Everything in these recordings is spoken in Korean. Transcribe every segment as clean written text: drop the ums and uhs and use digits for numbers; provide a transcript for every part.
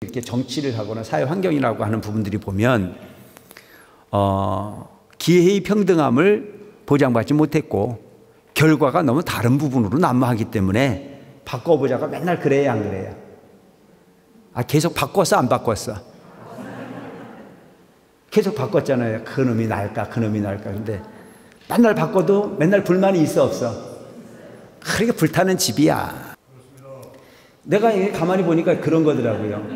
이렇게 정치를 하거나 사회 환경이라고 하는 부분들이 보면 기회의 평등함을 보장받지 못했고 결과가 너무 다른 부분으로 난무하기 때문에 바꿔보자가 맨날 그래야 안 그래요? 계속 바꿨어 안 바꿨어? 계속 바꿨잖아요. 그놈이 날까 그놈이 날까. 근데 맨날 바꿔도 맨날 불만이 있어 없어? 그렇게 불타는 집이야. 내가 가만히 보니까 그런 거더라고요.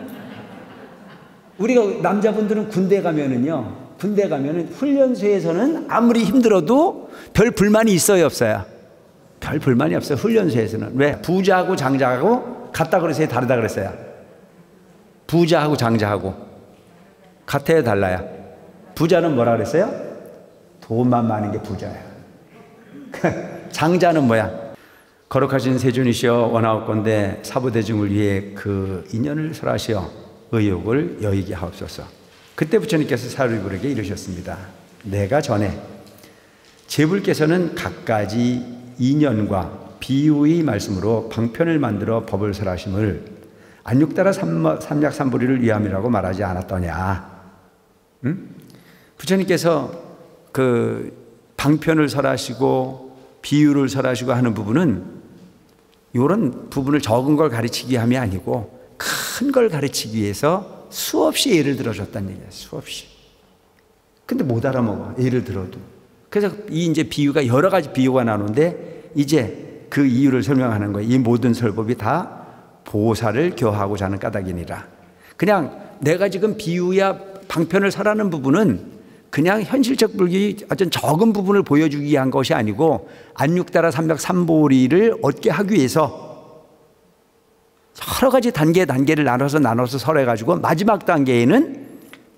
우리가 남자분들은 군대 가면은요, 군대 가면은 훈련소에서는 아무리 힘들어도 별 불만이 있어요 없어요? 별 불만이 없어요. 훈련소에서는. 왜? 부자하고 장자하고 같다 그랬어요 다르다 그랬어요? 부자하고 장자하고 같아요 달라요? 부자는 뭐라 그랬어요? 돈만 많은 게 부자야. 장자는 뭐야? 거룩하신 세존이시여 원하옵건대 사부대중을 위해 그 인연을 설하시어 의욕을 여의게 하옵소서. 그때 부처님께서 사리부르에게 이르셨습니다. 내가 전에 제불께서는 갖가지 인연과 비유의 말씀으로 방편을 만들어 법을 설하심을 안육따라 삼약삼보리를 위함이라고 말하지 않았더냐. 응? 부처님께서 그 방편을 설하시고 비유를 설하시고 하는 부분은 이런 부분을 적은 걸 가르치기 함이 아니고 큰 걸 가르치기 위해서 수없이 예를 들어줬다는 얘기예요. 수없이. 근데 못 알아먹어. 예를 들어도. 그래서 이 이제 비유가 여러 가지 비유가 나오는데 이제 그 이유를 설명하는 거예요. 이 모든 설법이 다 보살을 교화하고자 하는 까닭이니라. 그냥 내가 지금 비유야 방편을 설하는 부분은 그냥 현실적 불교의 어떤 적은 부분을 보여주기 위한 것이 아니고 안육따라 삼약삼보리를 얻게 하기 위해서 여러 가지 단계를 나눠서 설해가지고 마지막 단계에는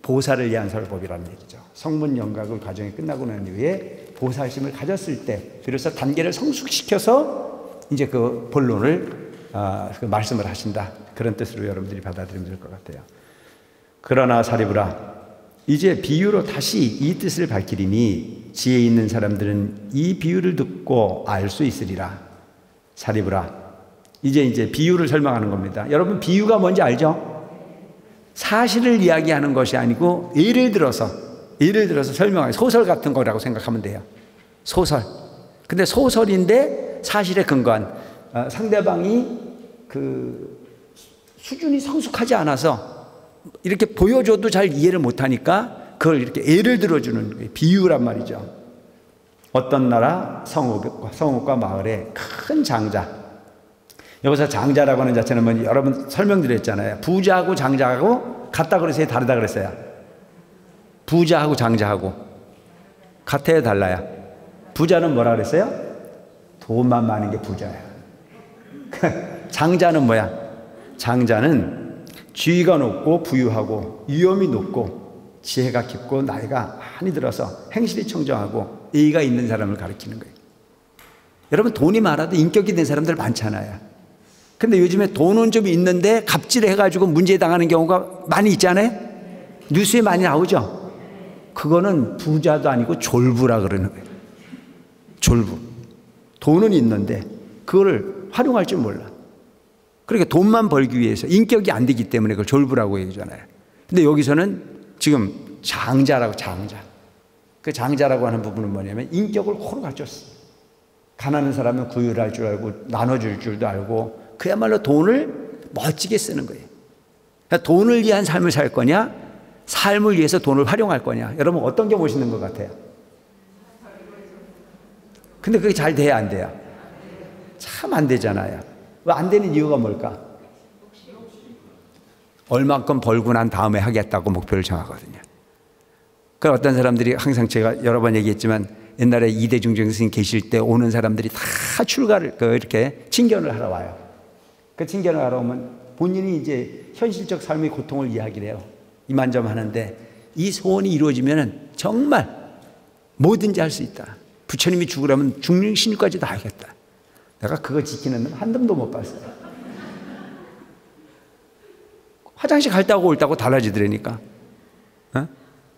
보살을 위한 설법이라는 얘기죠. 성문 영각을 과정이 끝나고 난 이후에 보살심을 가졌을 때 그래서 단계를 성숙시켜서 이제 그 본론을 그 말씀을 하신다. 그런 뜻으로 여러분들이 받아들이면 될 것 같아요. 그러나 사리부라 이제 비유로 다시 이 뜻을 밝히리니 지혜 있는 사람들은 이 비유를 듣고 알 수 있으리라. 사리부라 이제 비유를 설명하는 겁니다. 여러분 비유가 뭔지 알죠? 사실을 이야기하는 것이 아니고 예를 들어서 설명하는 소설 같은 거라고 생각하면 돼요. 소설. 근데 소설인데 사실에 근거한 상대방이 그 수준이 성숙하지 않아서 이렇게 보여줘도 잘 이해를 못하니까 그걸 이렇게 예를 들어주는 비유란 말이죠. 어떤 나라 성읍과 마을에 큰 장자. 여기서 장자라고 하는 자체는 뭐 여러분 설명드렸잖아요. 부자하고 장자하고 같다 그랬어요? 다르다 그랬어요? 부자하고 장자하고 같아요? 달라요? 부자는 뭐라 그랬어요? 돈만 많은 게 부자야. 장자는 뭐야? 장자는 지위가 높고 부유하고 위엄이 높고 지혜가 깊고 나이가 많이 들어서 행실이 청정하고 예의가 있는 사람을 가리키는 거예요. 여러분 돈이 많아도 인격이 있는 사람들 많잖아요. 근데 요즘에 돈은 좀 있는데 갑질해가지고 문제 당하는 경우가 많이 있잖아요. 뉴스에 많이 나오죠. 그거는 부자도 아니고 졸부라 그러는 거예요. 졸부. 돈은 있는데 그거를 활용할 줄 몰라. 그러니까 돈만 벌기 위해서 인격이 안 되기 때문에 그걸 졸부라고 얘기하잖아요. 근데 여기서는 지금 장자라고 장자. 그 장자라고 하는 부분은 뭐냐면 인격을 호로 갖췄어. 가난한 사람은 구휼할 줄 알고 나눠줄 줄도 알고 그야말로 돈을 멋지게 쓰는 거예요. 그러니까 돈을 위한 삶을 살 거냐 삶을 위해서 돈을 활용할 거냐. 여러분 어떤 게 멋있는 것 같아요? 근데 그게 잘 돼야 안 돼요? 참 안 되잖아요. 왜 안 되는 이유가 뭘까? 얼만큼 벌고 난 다음에 하겠다고 목표를 정하거든요. 그 어떤 사람들이 항상 제가 여러 번 얘기했지만 옛날에 이대중정 스님 계실 때 오는 사람들이 다 출가를 이렇게 친견을 하러 와요. 그 친견을 하러 오면 본인이 이제 현실적 삶의 고통을 이야기를 해요. 이만저만 하는데 이 소원이 이루어지면 정말 뭐든지 할 수 있다. 부처님이 죽으라면 죽는 신유까지도 하겠다. 내가 그거 지키는 놈 한 놈도 못 봤어요. 화장실 갈 때하고 올 때하고 달라지더라니까.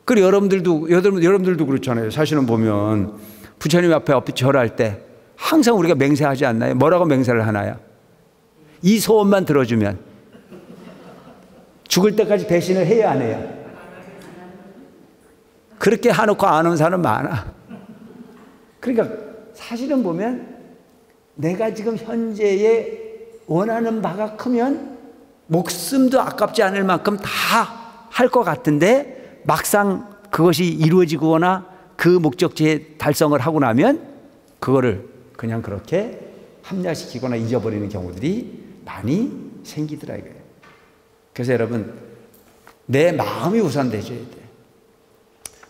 그리고 여러분들도 그렇잖아요. 사실은 보면 부처님 앞에 절할 때 항상 우리가 맹세하지 않나요? 뭐라고 맹세를 하나요? 이 소원만 들어주면 죽을 때까지 배신을 해야 안 해요? 그렇게 해놓고 안 온 사람은 많아. 그러니까 사실은 보면 내가 지금 현재에 원하는 바가 크면 목숨도 아깝지 않을 만큼 다 할 것 같은데 막상 그것이 이루어지거나 그 목적지에 달성을 하고 나면 그거를 그냥 그렇게 합리화시키거나 잊어버리는 경우들이 많이 생기더라 이거예요. 그래서 여러분, 내 마음이 우선되셔야 돼.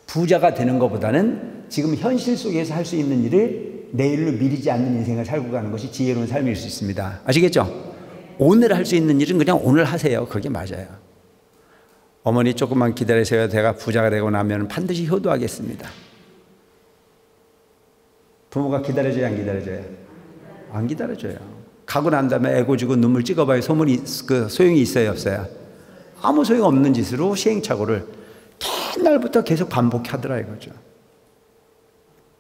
부자가 되는 것보다는 지금 현실 속에서 할 수 있는 일을 내일로 미루지 않는 인생을 살고 가는 것이 지혜로운 삶일 수 있습니다. 아시겠죠? 오늘 할 수 있는 일은 그냥 오늘 하세요. 그게 맞아요. 어머니 조금만 기다리세요. 제가 부자가 되고 나면 반드시 효도하겠습니다. 부모가 기다려줘야 안 기다려줘요? 안 기다려줘요. 가고 난 다음에 애고 지고 눈물 찍어봐야 소용이 있어요, 없어요? 아무 소용 없는 짓으로 시행착오를 옛날부터 계속 반복하더라 이거죠.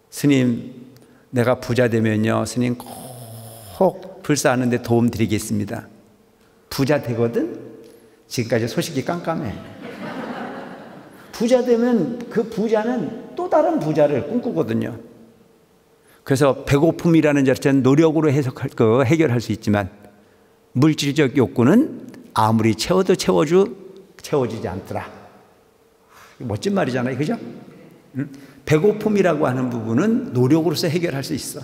스님, 내가 부자 되면요, 스님 꼭 불사하는데 도움 드리겠습니다. 부자 되거든? 지금까지 소식이 깜깜해. 부자 되면 그 부자는 또 다른 부자를 꿈꾸거든요. 그래서 배고픔이라는 자체는 노력으로 해결할 수 있지만 물질적 욕구는 아무리 채워도 채워지지 않더라. 멋진 말이잖아요, 그죠? 배고픔이라고 하는 부분은 노력으로서 해결할 수 있어.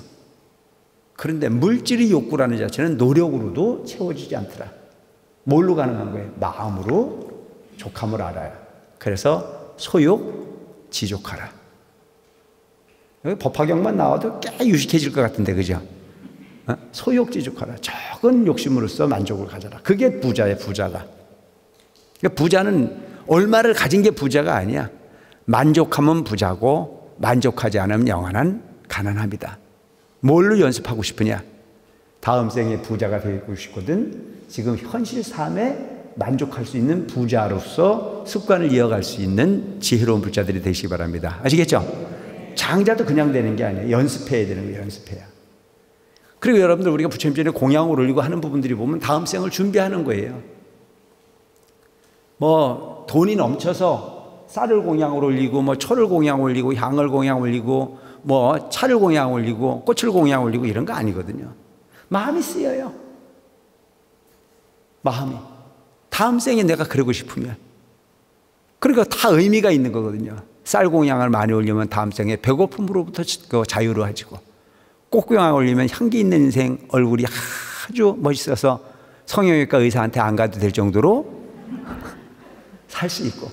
그런데 물질의 욕구라는 자체는 노력으로도 채워지지 않더라. 뭘로 가능한 거예요? 마음으로 족함을 알아요. 그래서 소욕 지족하라. 여기 법화경만 나와도 꽤 유식해질 것 같은데, 그죠? 소욕 지족하라. 적은 욕심으로써 만족을 가져라. 그게 부자예요, 부자가. 그러니까 부자는 얼마를 가진 게 부자가 아니야. 만족하면 부자고 만족하지 않으면 영원한 가난합니다. 뭘로 연습하고 싶으냐? 다음 생에 부자가 되고 싶거든. 지금 현실 삶에 만족할 수 있는 부자로서 습관을 이어갈 수 있는 지혜로운 부자들이 되시기 바랍니다. 아시겠죠? 장자도 그냥 되는 게 아니에요. 연습해야 되는 거예요. 연습해야. 그리고 여러분들, 우리가 부처님 전에 공양을 올리고 하는 부분들이 보면 다음 생을 준비하는 거예요. 뭐 돈이 넘쳐서 쌀을 공양을 올리고 뭐 초를 공양 올리고 향을 공양 올리고 뭐 차를 공양 올리고 꽃을 공양 올리고 이런 거 아니거든요. 마음이 쓰여요. 마음이. 다음 생에 내가 그러고 싶으면. 그러니까 다 의미가 있는 거거든요. 쌀 공양을 많이 올리면 다음 생에 배고픔으로부터 자유로워지고, 꽃 공양을 올리면 향기 있는 인생, 얼굴이 아주 멋있어서 성형외과 의사한테 안 가도 될 정도로 살 수 있고,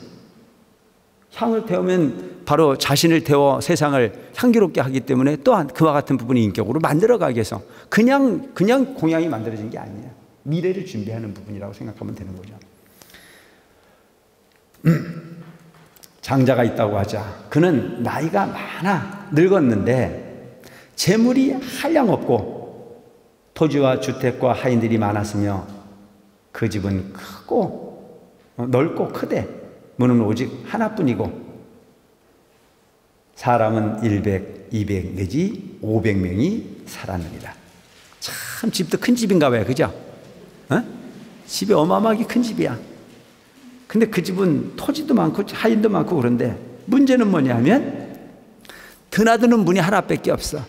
향을 태우면 바로 자신을 태워 세상을 향기롭게 하기 때문에 또한 그와 같은 부분이 인격으로 만들어가기 위해서 그냥 공양이 만들어진 게 아니에요. 미래를 준비하는 부분이라고 생각하면 되는 거죠. 장자가 있다고 하자. 그는 나이가 많아 늙었는데 재물이 한량없고 토지와 주택과 하인들이 많았으며 그 집은 크고 넓고 크되 문은 오직 하나뿐이고 사람은 100, 200 내지 500명이 살았느니라. 참 집도 큰 집인가 봐요. 그죠? 집이 어마어마하게 큰 집이야. 근데 그 집은 토지도 많고 하인도 많고 그런데 문제는 뭐냐면 드나드는 문이 하나밖에 없어.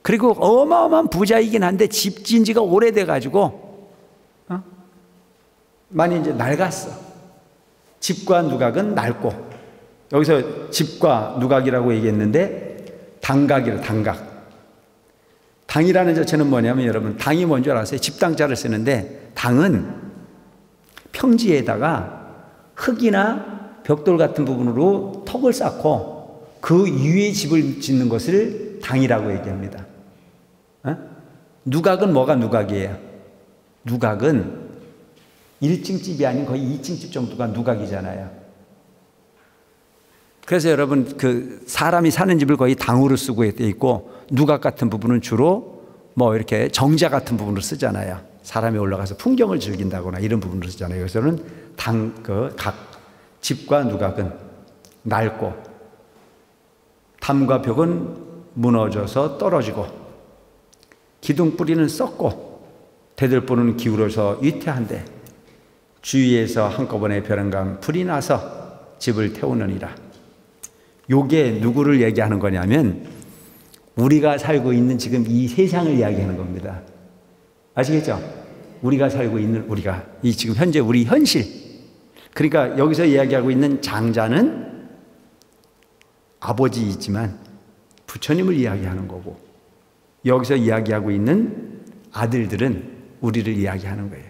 그리고 어마어마한 부자이긴 한데 집 지은 지가 오래돼 가지고 많이 이제 낡았어. 집과 누각은 낡고, 여기서 집과 누각이라고 얘기했는데 당각이라. 당이라는 자체는 뭐냐면 여러분, 당이 뭔지 아세요? 집당자를 쓰는데 당은 평지에다가 흙이나 벽돌 같은 부분으로 턱을 쌓고 그 위에 집을 짓는 것을 당이라고 얘기합니다. 누각은 뭐가 누각이에요? 누각은 1층 집이 아닌 거의 2층 집 정도가 누각이잖아요. 그래서 여러분, 그 사람이 사는 집을 거의 당으로 쓰고 있고 누각 같은 부분은 주로 뭐 이렇게 정자 같은 부분으로 쓰잖아요. 사람이 올라가서 풍경을 즐긴다거나 이런 부분으로 쓰잖아요. 여기서는 각 집과 누각은 낡고 담과 벽은 무너져서 떨어지고 기둥뿌리는 썩고 대들보는 기울어서 위태한데 주위에서 한꺼번에 벼랑강 불이 나서 집을 태우느니라. 요게 누구를 얘기하는 거냐면 우리가 살고 있는 지금 이 세상을 이야기하는 겁니다. 아시겠죠? 우리가 살고 있는 우리가 이 지금 현재 우리 현실. 그러니까 여기서 이야기하고 있는 장자는 아버지이지만 부처님을 이야기하는 거고, 여기서 이야기하고 있는 아들들은 우리를 이야기하는 거예요.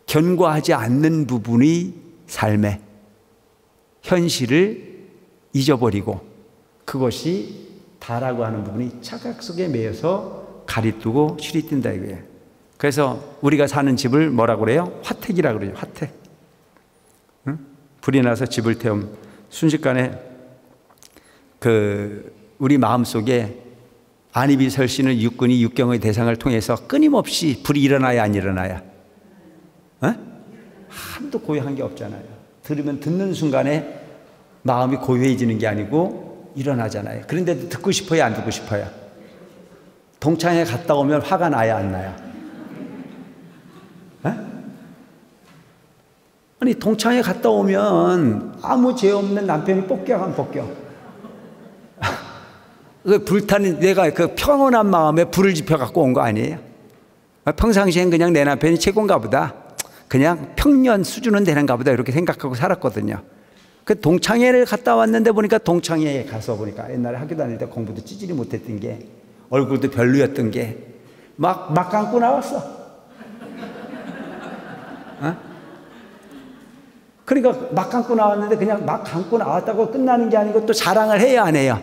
견고하지 않는 부분이 삶의 현실을 잊어버리고 그것이 다라고 하는 부분이 착각 속에 매여서 가리뜨고 실이 뛴다 이거예요. 그래서 우리가 사는 집을 뭐라고 그래요? 화택이라고 그래요. 화택. 응? 불이 나서 집을 태움. 순식간에 우리 마음속에 안입이 설씨는 육군이 육경의 대상을 통해서 끊임없이 불이 일어나야 안 일어나야? 한도 고요한 게 없잖아요. 들으면 듣는 순간에 마음이 고요해지는 게 아니고 일어나잖아요. 그런데도 듣고 싶어요, 안 듣고 싶어요? 동창회 갔다 오면 화가 나야 안 나요? 아니 동창회 갔다 오면 아무 죄 없는 남편이 폭격하면 폭격. 그 불타는 내가 그 평온한 마음에 불을 지펴 갖고 온 거 아니에요? 평상시엔 그냥 내 남편이 최고인가 보다, 그냥 평년 수준은 되는가 보다 이렇게 생각하고 살았거든요. 그 동창회를 갔다 왔는데 보니까 동창회에 가서 보니까 옛날에 학교 다닐 때 공부도 찌질이 못했던 게 얼굴도 별로였던 게 막 감고 나왔어. 그러니까 막 감고 나왔는데 그냥 막 감고 나왔다고 끝나는 게 아니고 또 자랑을 해야 안 해요?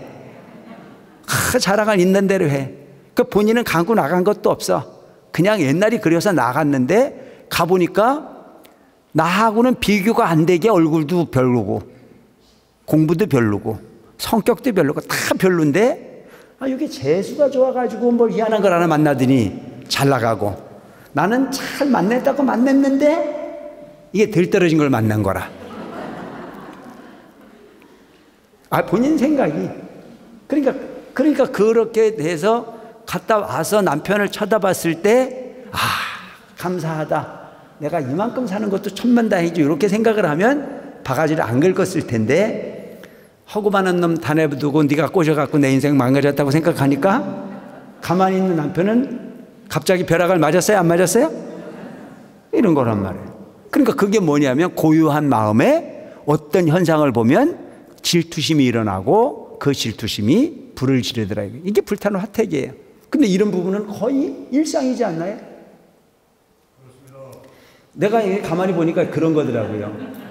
자랑을 있는 대로 해. 그 본인은 감고 나간 것도 없어. 그냥 옛날이 그려서 나갔는데 가보니까 나하고는 비교가 안 되게 얼굴도 별로고 공부도 별로고 성격도 별로고 다 별론데 이게 재수가 좋아가지고 뭐 희한한 걸 하나 만나더니 잘 나가고, 나는 잘 만났다고 만났는데 이게 들떨어진 걸 만난 거라. 본인 생각이. 그러니까 그렇게 돼서 갔다 와서 남편을 쳐다봤을 때 감사하다. 내가 이만큼 사는 것도 천만다행이지. 이렇게 생각을 하면 바가지를 안 긁었을 텐데, 허구 많은 놈 다 내두고 네가 꼬셔갖고 내 인생 망가졌다고 생각하니까 가만히 있는 남편은 갑자기 벼락을 맞았어요? 안 맞았어요? 이런 거란 말이에요. 그러니까 그게 뭐냐면 고유한 마음에 어떤 현상을 보면 질투심이 일어나고 그 질투심이 불을 지르더라고요. 이게 불타는 화택이에요. 근데 이런 부분은 거의 일상이지 않나요? 내가 가만히 보니까 그런 거더라고요.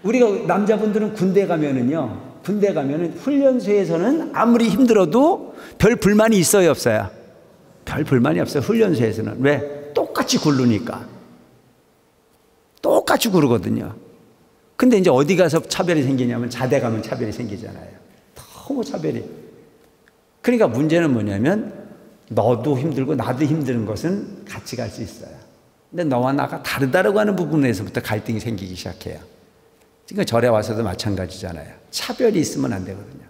우리가 남자분들은 군대 가면은 훈련소에서는 아무리 힘들어도 별 불만이 있어요, 없어요? 별 불만이 없어요, 훈련소에서는. 왜? 똑같이 굴르니까. 똑같이 구르거든요. 근데 이제 어디 가서 차별이 생기냐면 자대 가면 차별이 생기잖아요. 너무 차별이. 그러니까 문제는 뭐냐면 너도 힘들고 나도 힘든 것은 같이 갈 수 있어요. 근데 너와 나가 다르다고 하는 부분에서부터 갈등이 생기기 시작해요. 그러니까 절에 와서도 마찬가지잖아요. 차별이 있으면 안 되거든요.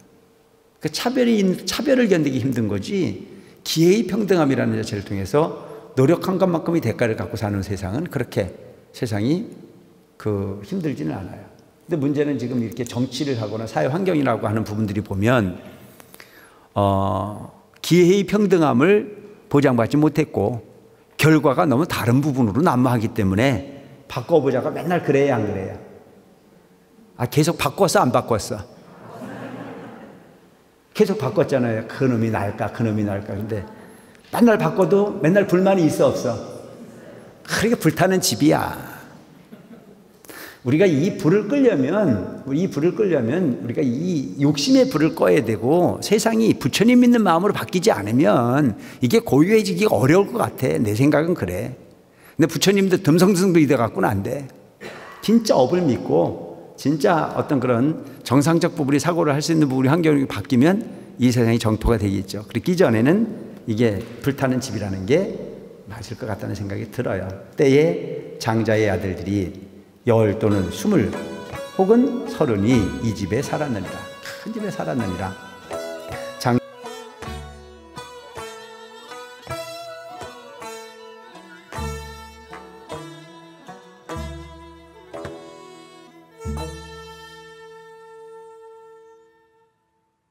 그 차별을 견디기 힘든 거지, 기회의 평등함이라는 자체를 통해서 노력한 것만큼의 대가를 갖고 사는 세상은 그렇게 세상이 힘들지는 않아요. 근데 문제는 지금 이렇게 정치를 하거나 사회 환경이라고 하는 부분들이 보면 기회의 평등함을 보장받지 못했고 결과가 너무 다른 부분으로 난무하기 때문에 바꿔보자가 맨날 그래야 안 그래요? 계속 바꿨어, 안 바꿨어? 계속 바꿨잖아요. 그놈이 날까 그놈이 날까. 근데 맨날 바꿔도 맨날 불만이 있어, 없어? 그렇게 불타는 집이야. 우리가 이 불을 끌려면 우리가 이 욕심의 불을 꺼야 되고, 세상이 부처님 믿는 마음으로 바뀌지 않으면 이게 고유해지기가 어려울 것 같아. 내 생각은 그래. 근데 부처님도 듬성듬성 이돼 갖고는 안 돼. 진짜 업을 믿고 진짜 어떤 그런 정상적 부분이 사고를 할 수 있는 부분이 환경이 바뀌면 이 세상이 정토가 되겠죠. 그렇기 전에는 이게 불타는 집이라는 게 맞을 것 같다는 생각이 들어요. 때에 장자의 아들들이 10 또는 20 혹은 30이 이 집에 살았느니라. 큰 집에 살았느니라.